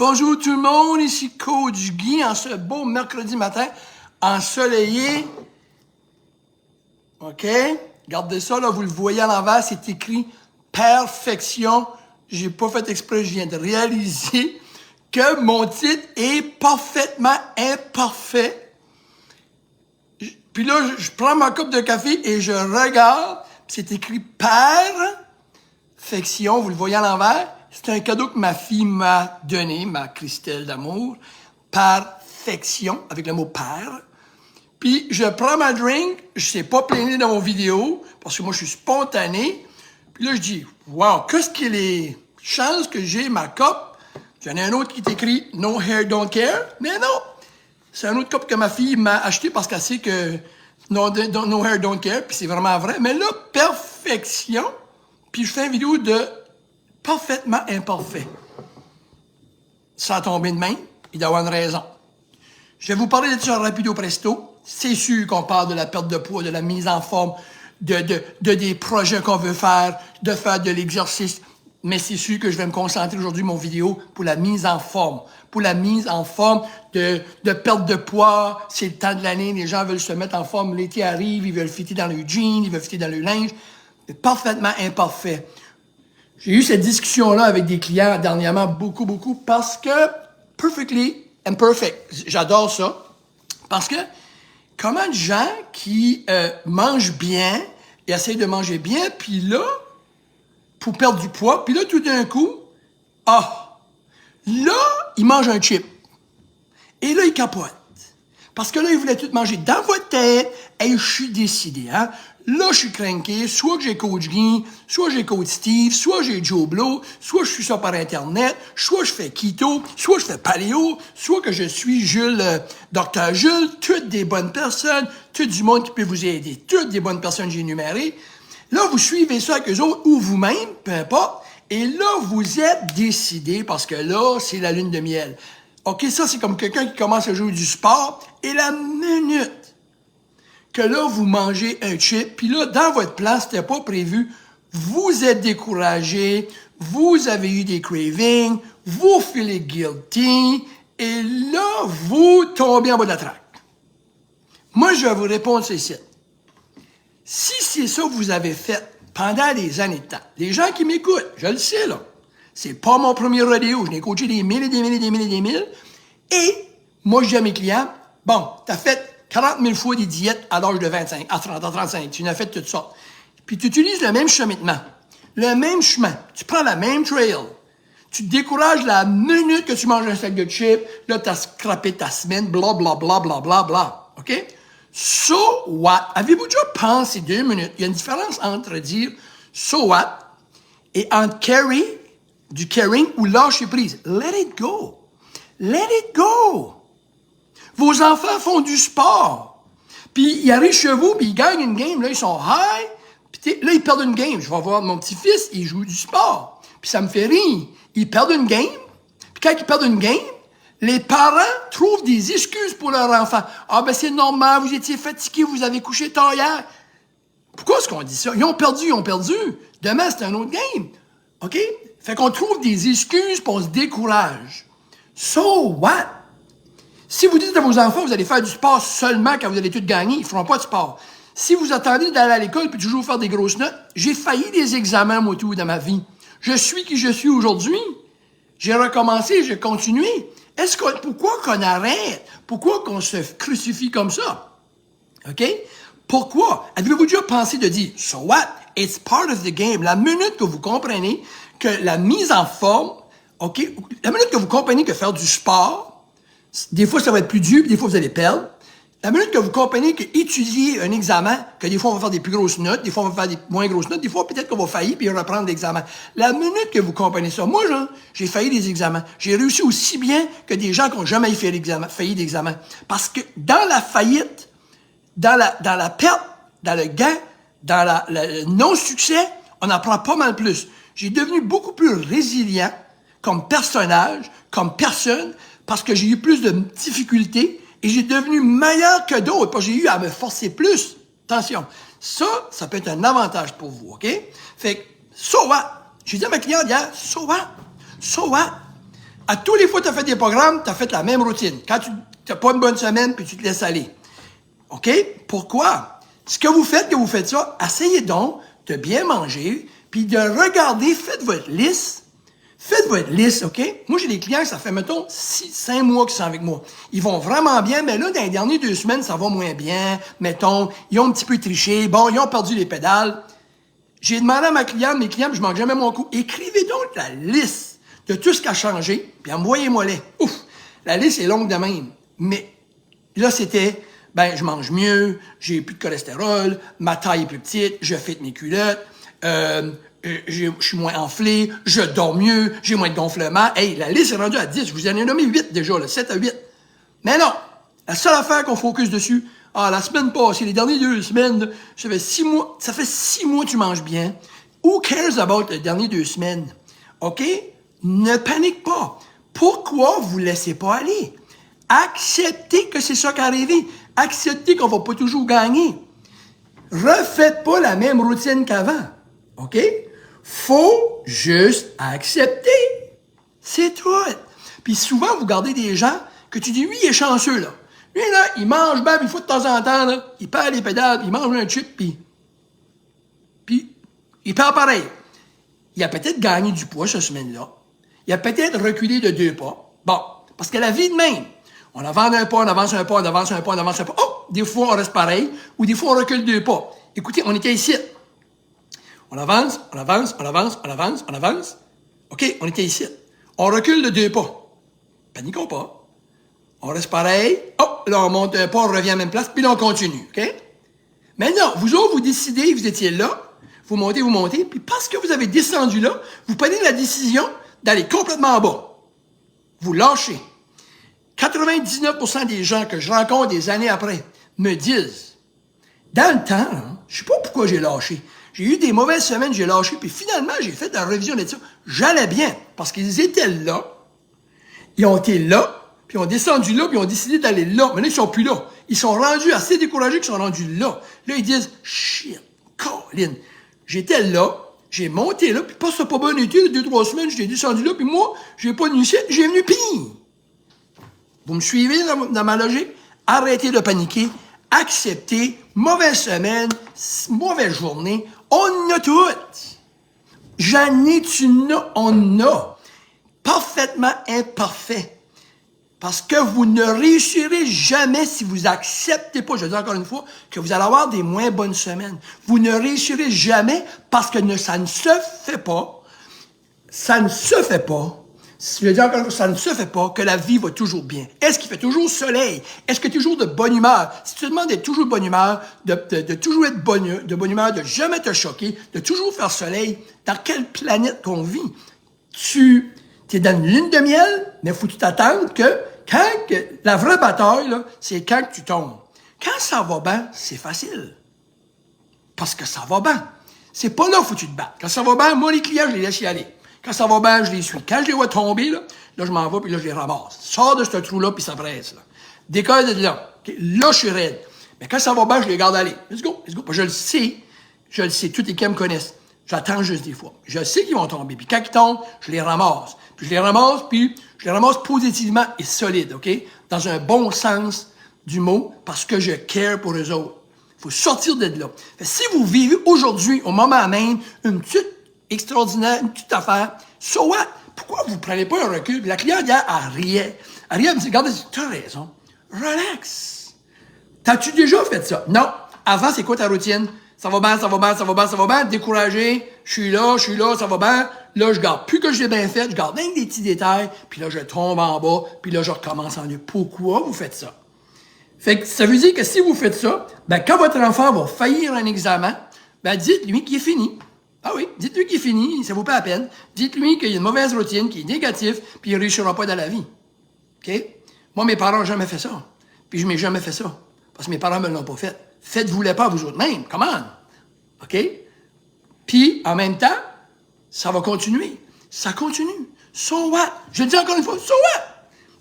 Bonjour tout le monde, ici Coach Guy en ce beau mercredi matin, ensoleillé. OK? Regardez ça, là, vous le voyez à l'envers, c'est écrit « Perfection ». J'ai pas fait exprès, je viens de réaliser que mon titre est parfaitement imparfait. Puis là, je prends ma coupe de café et je regarde, c'est écrit « Perfection », vous le voyez à l'envers. C'est un cadeau que ma fille m'a donné, ma Christelle d'amour. Perfection, avec le mot père. Puis je prends ma drink, je sais pas plaigner dans mon vidéo, parce que moi je suis spontané. Puis là je dis, wow, qu'est-ce qu'il est chance que j'ai ma coupe. J'en ai un autre qui est écrit No hair, don't care. Mais non, c'est un autre coupe que ma fille m'a acheté parce qu'elle sait que no hair, don't care. Puis c'est vraiment vrai. Mais là, perfection. Puis je fais une vidéo de parfaitement imparfait. Ça a tombé de main, il doit y avoir une raison. Je vais vous parler de ça rapido presto. C'est sûr qu'on parle de la perte de poids, de la mise en forme, de des projets qu'on veut faire, de faire de l'exercice. Mais c'est sûr que je vais me concentrer aujourd'hui, mon vidéo, pour la mise en forme. Pour la mise en forme de perte de poids. C'est le temps de l'année, les gens veulent se mettre en forme. L'été arrive, ils veulent fitter dans le jean, ils veulent fitter dans le linge. C'est parfaitement imparfait. J'ai eu cette discussion-là avec des clients dernièrement, beaucoup, parce que perfectly imperfect. J'adore ça. Parce que comment de gens qui mangent bien, et essayent de manger bien, puis là, pour perdre du poids, puis là, tout d'un coup, là, ils mangent un chip. Et là, ils capotent. Parce que là, ils voulaient tout manger dans votre tête. Hey, je suis décidé, hein. Là, je suis cranké. Soit que j'ai Coach Guy, soit j'ai Coach Steve, soit j'ai Joe Blow, soit je suis ça par Internet, soit je fais keto, soit je fais paléo, soit que je suis Jules, Dr. Jules, toutes des bonnes personnes, tout du monde qui peut vous aider, toutes des bonnes personnes j'ai énumérées. Là, vous suivez ça avec eux autres ou vous-même, peu importe, et là, vous êtes décidé parce que là, c'est la lune de miel. OK, ça, c'est comme quelqu'un qui commence à jouer du sport et la minute que là, vous mangez un chip, puis là, dans votre plan, c'était pas prévu, vous êtes découragé, vous avez eu des cravings, vous feelez guilty, et là, vous tombez en bas de la traque. Moi, je vais vous répondre ceci. Si c'est ça que vous avez fait pendant des années de temps, les gens qui m'écoutent, je le sais, là, c'est pas mon premier rodéo, je l'ai coaché des mille et des mille et des mille et des mille, et moi, je dis à mes clients, bon, t'as fait 40 000 fois des diètes à l'âge de 25, à 30, à 35. Tu en as fait toutes sortes. Puis tu utilises le même cheminement. Le même chemin. Tu prends la même trail. Tu te décourages la minute que tu manges un sac de chips. Là, tu as scrappé ta semaine, bla, bla, bla, bla, bla, bla. OK? So what? Avez-vous déjà pensé 2 minutes? Il y a une différence entre dire so what et entre du caring ou lâcher prise. Let it go. Let it go. Vos enfants font du sport. Puis ils arrivent chez vous, puis ils gagnent une game. Là, ils sont high. Puis là, ils perdent une game. Je vais voir mon petit-fils, il joue du sport. Puis ça me fait rire. Ils perdent une game. Puis quand ils perdent une game, les parents trouvent des excuses pour leur enfant. Ah ben c'est normal, vous étiez fatigué, vous avez couché tard hier. Pourquoi est-ce qu'on dit ça? Ils ont perdu. Demain, c'est un autre game. OK? Fait qu'on trouve des excuses pour on se décourage. So what? Si vous dites à vos enfants, vous allez faire du sport seulement quand vous allez tout gagner, ils ne feront pas de sport. Si vous attendez d'aller à l'école puis toujours faire des grosses notes, j'ai failli des examens, moi, tout, dans ma vie. Je suis qui je suis aujourd'hui. J'ai recommencé, j'ai continué. Pourquoi qu'on arrête? Pourquoi qu'on se crucifie comme ça? OK? Pourquoi? Avez-vous déjà pensé de dire, so what? It's part of the game. La minute que vous comprenez que la mise en forme, OK? La minute que vous comprenez que faire du sport, des fois, ça va être plus dur, puis des fois, vous allez perdre. La minute que vous comprenez qu'étudier un examen, que des fois, on va faire des plus grosses notes, des fois, on va faire des moins grosses notes, des fois, peut-être qu'on va faillir, puis reprendre l'examen. La minute que vous comprenez ça, moi, j'ai failli des examens. J'ai réussi aussi bien que des gens qui n'ont jamais failli d'examen. Parce que dans la faillite, dans la perte, dans le gain, dans le non-succès, on apprend pas mal plus. J'ai devenu beaucoup plus résilient comme personnage, comme personne, parce que j'ai eu plus de difficultés et j'ai devenu meilleur que d'autres, parce que j'ai eu à me forcer plus. Attention, ça peut être un avantage pour vous, OK? Fait que, so what? J'ai dit à ma cliente hier, so what? So what? À tous les fois que tu as fait des programmes, tu as fait la même routine. Quand tu n'as pas une bonne semaine, puis tu te laisses aller. OK? Pourquoi? Ce que vous faites ça, essayez donc de bien manger, puis de regarder, faites votre liste. Faites votre liste, OK? Moi, j'ai des clients, ça fait, mettons, 5 mois qu'ils sont avec moi. Ils vont vraiment bien, mais là, dans les dernières 2 semaines, ça va moins bien. Mettons, ils ont un petit peu triché. Bon, ils ont perdu les pédales. J'ai demandé à mes clients, je manque jamais mon coup. Écrivez donc la liste de tout ce qui a changé, puis envoyez-moi-les. Ouf! La liste est longue de même. Mais là, c'était, je mange mieux, j'ai plus de cholestérol, ma taille est plus petite, je fais mes culottes, je suis moins enflé, je dors mieux, j'ai moins de gonflement. Hey, la liste est rendue à 10. Je vous en ai nommé 8 déjà, là, 7 à 8. Mais non! La seule affaire qu'on focus dessus, la semaine passée, les dernières 2 semaines, ça fait 6 mois que tu manges bien. Who cares about les dernières 2 semaines? OK? Ne panique pas. Pourquoi vous ne laissez pas aller? Acceptez que c'est ça qui est arrivé. Acceptez qu'on va pas toujours gagner. Refaites pas la même routine qu'avant. OK? Faut juste accepter. C'est tout. Puis souvent, vous gardez des gens que tu dis, lui, il est chanceux, là. Lui, là, il mange bien, puis une fois de temps en temps, là, il perd les pédales, puis il mange un chip, puis il perd pareil. Il a peut-être gagné du poids cette semaine-là. Il a peut-être reculé de 2 pas. Bon, parce que la vie de même, on avance un pas, on avance un pas, on avance un pas, on avance un pas. Oh! Des fois, on reste pareil, ou des fois, on recule 2 pas. Écoutez, on était ici. On avance, on avance, on avance, on avance, on avance. OK, on était ici. On recule de 2 pas. Paniquons pas. On reste pareil. Hop, là, on monte un pas, on revient à la même place, puis là, on continue. OK? Maintenant, vous autres, vous décidez, vous étiez là, vous montez, puis parce que vous avez descendu là, vous prenez la décision d'aller complètement en bas. Vous lâchez. 99% des gens que je rencontre des années après me disent, dans le temps, là, je sais pas pourquoi j'ai lâché. J'ai eu des mauvaises semaines, j'ai lâché, puis finalement, j'ai fait la révision de ça. J'allais bien, parce qu'ils étaient là, ils ont été là, puis ils ont descendu là, puis ils ont décidé d'aller là. Mais là, ils sont plus là. Ils sont rendus assez découragés qu'ils sont rendus là. Là, ils disent, shit, Colin, j'étais là, j'ai monté là, puis pas ça pas bon été, 2-3 semaines, j'étais descendu là, puis moi, j'ai pas venu ici, j'ai venu pire. Vous me suivez dans ma logique? Arrêtez de paniquer. Acceptez. Mauvaise semaine, mauvaise journée. On a toutes. J'en ai, tu n'as, on a. Parfaitement imparfait. Parce que vous ne réussirez jamais si vous acceptez pas, je dis encore une fois, que vous allez avoir des moins bonnes semaines. Vous ne réussirez jamais parce que ça ne se fait pas. Ça ne se fait pas. Je veux dire encore une fois, ça ne se fait pas que la vie va toujours bien. Est-ce qu'il fait toujours soleil? Est-ce qu'il y a toujours de bonne humeur? Si tu te demandes d'être toujours de bonne humeur, de toujours être de bonne humeur, de jamais te choquer, de toujours faire soleil, dans quelle planète qu'on vit? Tu es dans une lune de miel, mais faut-tu t'attendre que la vraie bataille, là, c'est quand tu tombes. Quand ça va bien, c'est facile. Parce que ça va bien. C'est pas là qu'il faut que tu te battes. Quand ça va bien, moi, les clients, je les laisse y aller. Quand ça va bien, je les suis. Quand je les vois tomber, là je m'en vais, puis là, je les ramasse. Sors de ce trou-là, puis ça presse, là. Décolle de là. Okay? Là, je suis raide. Mais quand ça va bien, je les garde aller. Let's go, let's go. Je le sais. Tous les qui me connaissent. J'attends juste des fois. Je sais qu'ils vont tomber. Puis quand ils tombent, je les ramasse. Puis je les ramasse positivement et solide, OK? Dans un bon sens du mot, parce que je care pour eux autres. Il faut sortir de là. Fait, si vous vivez aujourd'hui, au moment même, une petite extraordinaire, une petite affaire, so what? Pourquoi vous ne prenez pas un recul? Puis la cliente hier, elle riait. Elle riait, elle me dit, regarde, tu as raison. Relax. T'as-tu déjà fait ça? Non. Avant, c'est quoi ta routine? Ça va bien, ça va bien, ça va bien, ça va bien. Découragé. Je suis là, ça va bien. Là, je garde plus que je l'ai bien fait. Je garde même des petits détails. Puis là, je tombe en bas. Puis là, je recommence en haut. Pourquoi vous faites ça? Fait que ça veut dire que si vous faites ça, quand votre enfant va faillir un examen, dites-lui qu'il est fini. Ah oui, dites-lui qu'il est fini, ça vaut pas la peine. Dites-lui qu'il y a une mauvaise routine, qu'il est négatif, puis il ne réussira pas dans la vie. OK? Moi, mes parents n'ont jamais fait ça. Puis je ne m'ai jamais fait ça. Parce que mes parents ne me l'ont pas fait. Faites-vous-les pas vous autres-mêmes. Come on. OK? Puis, en même temps, ça va continuer. Ça continue. So what? Je le dis encore une fois, so what?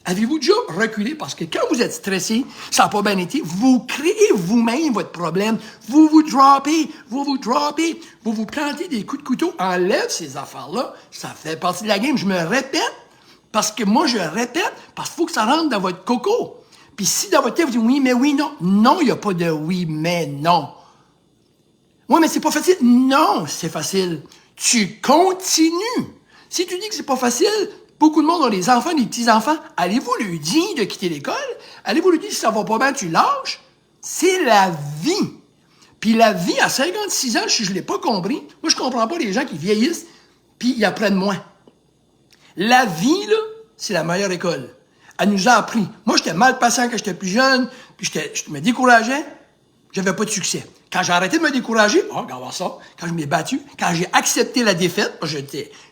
Avez-vous déjà reculé? Parce que quand vous êtes stressé, ça n'a pas bien été, vous créez vous-même votre problème. Vous vous droppez, vous plantez des coups de couteau. Enlève ces affaires-là. Ça fait partie de la game. Je me répète Parce que moi, je répète, parce qu'il faut que ça rentre dans votre coco. Puis si dans votre tête, vous dites oui, mais oui, non. Non, il n'y a pas de oui, mais non. Oui, mais c'est pas facile. Non, c'est facile. Tu continues. Si tu dis que c'est pas facile, beaucoup de monde ont des enfants, des petits-enfants. Allez-vous lui dire de quitter l'école? Allez-vous lui dire si ça va pas bien, tu lâches? C'est la vie. Puis la vie, à 56 ans, je l'ai pas compris. Moi, je comprends pas les gens qui vieillissent puis ils apprennent moins. La vie, là, c'est la meilleure école. Elle nous a appris. Moi, j'étais mal patient quand j'étais plus jeune, puis je me décourageais, j'avais pas de succès. Quand j'ai arrêté de me décourager, regarde ça, quand je m'ai battu, quand j'ai accepté la défaite,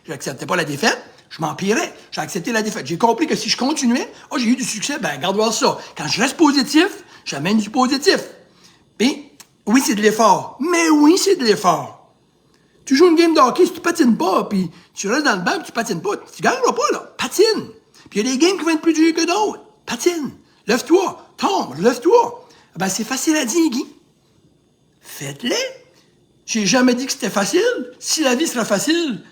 j'acceptais pas la défaite, je m'empirais, j'ai accepté la défaite. J'ai compris que si je continuais, j'ai eu du succès, regarde voir ça. Quand je reste positif, j'amène du positif. Puis, oui, c'est de l'effort. Mais oui, c'est de l'effort. Tu joues une game de hockey, si tu patines pas, puis tu restes dans le banc, puis tu patines pas, tu gagneras pas, là. Patine. Puis il y a des games qui vont être plus durs que d'autres. Patine. Lève-toi. Tombe. Lève-toi. C'est facile à dire, Guy. Faites-le. J'ai jamais dit que c'était facile. Si la vie serait facile,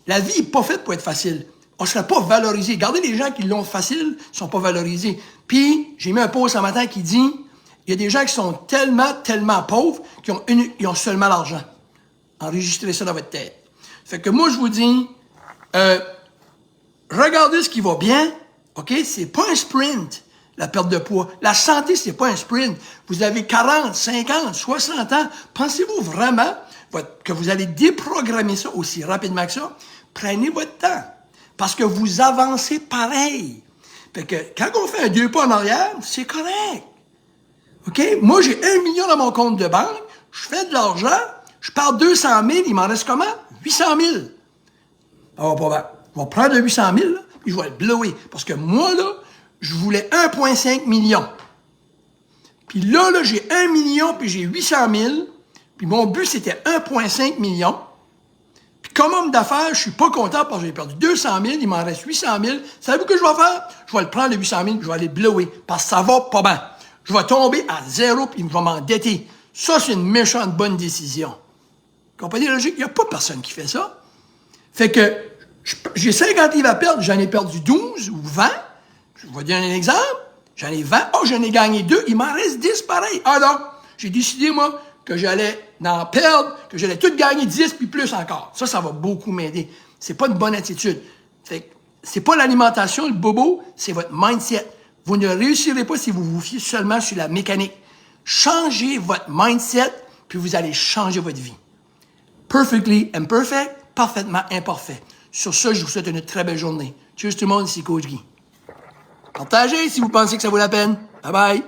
la vie n'est pas faite pour être facile. On ne serait pas valorisé. Regardez les gens qui l'ont facile, ne sont pas valorisés. Puis, j'ai mis un post ce matin qui dit, il y a des gens qui sont tellement pauvres qu'ils ont seulement l'argent. Enregistrez ça dans votre tête. Fait que moi, je vous dis, regardez ce qui va bien, OK? C'est pas un sprint, la perte de poids. La santé, c'est pas un sprint. Vous avez 40, 50, 60 ans. Pensez-vous vraiment que vous allez déprogrammer ça aussi rapidement que ça? Prenez votre temps. Parce que vous avancez pareil. Fait que quand on fait un 2 pas en arrière, c'est correct. OK? Moi, j'ai 1 million dans mon compte de banque. Je fais de l'argent. Je pars 200 000, il m'en reste comment? 800 000. Alors, pas mal. Je vais prendre le 800 000, là, puis je vais le blower. Parce que moi, là, je voulais 1,5 million. Puis là, j'ai 1 million, puis j'ai 800 000. Puis mon but, c'était 1,5 million. Puis comme homme d'affaires, je suis pas content parce que j'ai perdu 200 000, il m'en reste 800 000. Savez-vous ce que je vais faire? Je vais le prendre, le 800 000, puis je vais aller le blower. Parce que ça va pas bien. Je vais tomber à zéro, puis je vais m'endetter. Ça, c'est une méchante bonne décision. Comprenez la logique? Il n'y a pas personne qui fait ça. Fait que j'ai 50 livres à perdre, j'en ai perdu 12 ou 20. Je vais donner un exemple. J'en ai 20. J'en ai gagné 2. Il m'en reste 10 pareil. Non. J'ai décidé, moi, que j'allais en perdre, que j'allais tout gagner 10 puis plus encore. Ça va beaucoup m'aider. C'est pas une bonne attitude. Fait que c'est pas l'alimentation, le bobo, c'est votre mindset. Vous ne réussirez pas si vous vous fiez seulement sur la mécanique. Changez votre mindset, puis vous allez changer votre vie. Perfectly imperfect, parfaitement imparfait. Sur ça, je vous souhaite une très belle journée. Cheers tout le monde, ici Coach Guy. Partagez si vous pensez que ça vaut la peine. Bye bye.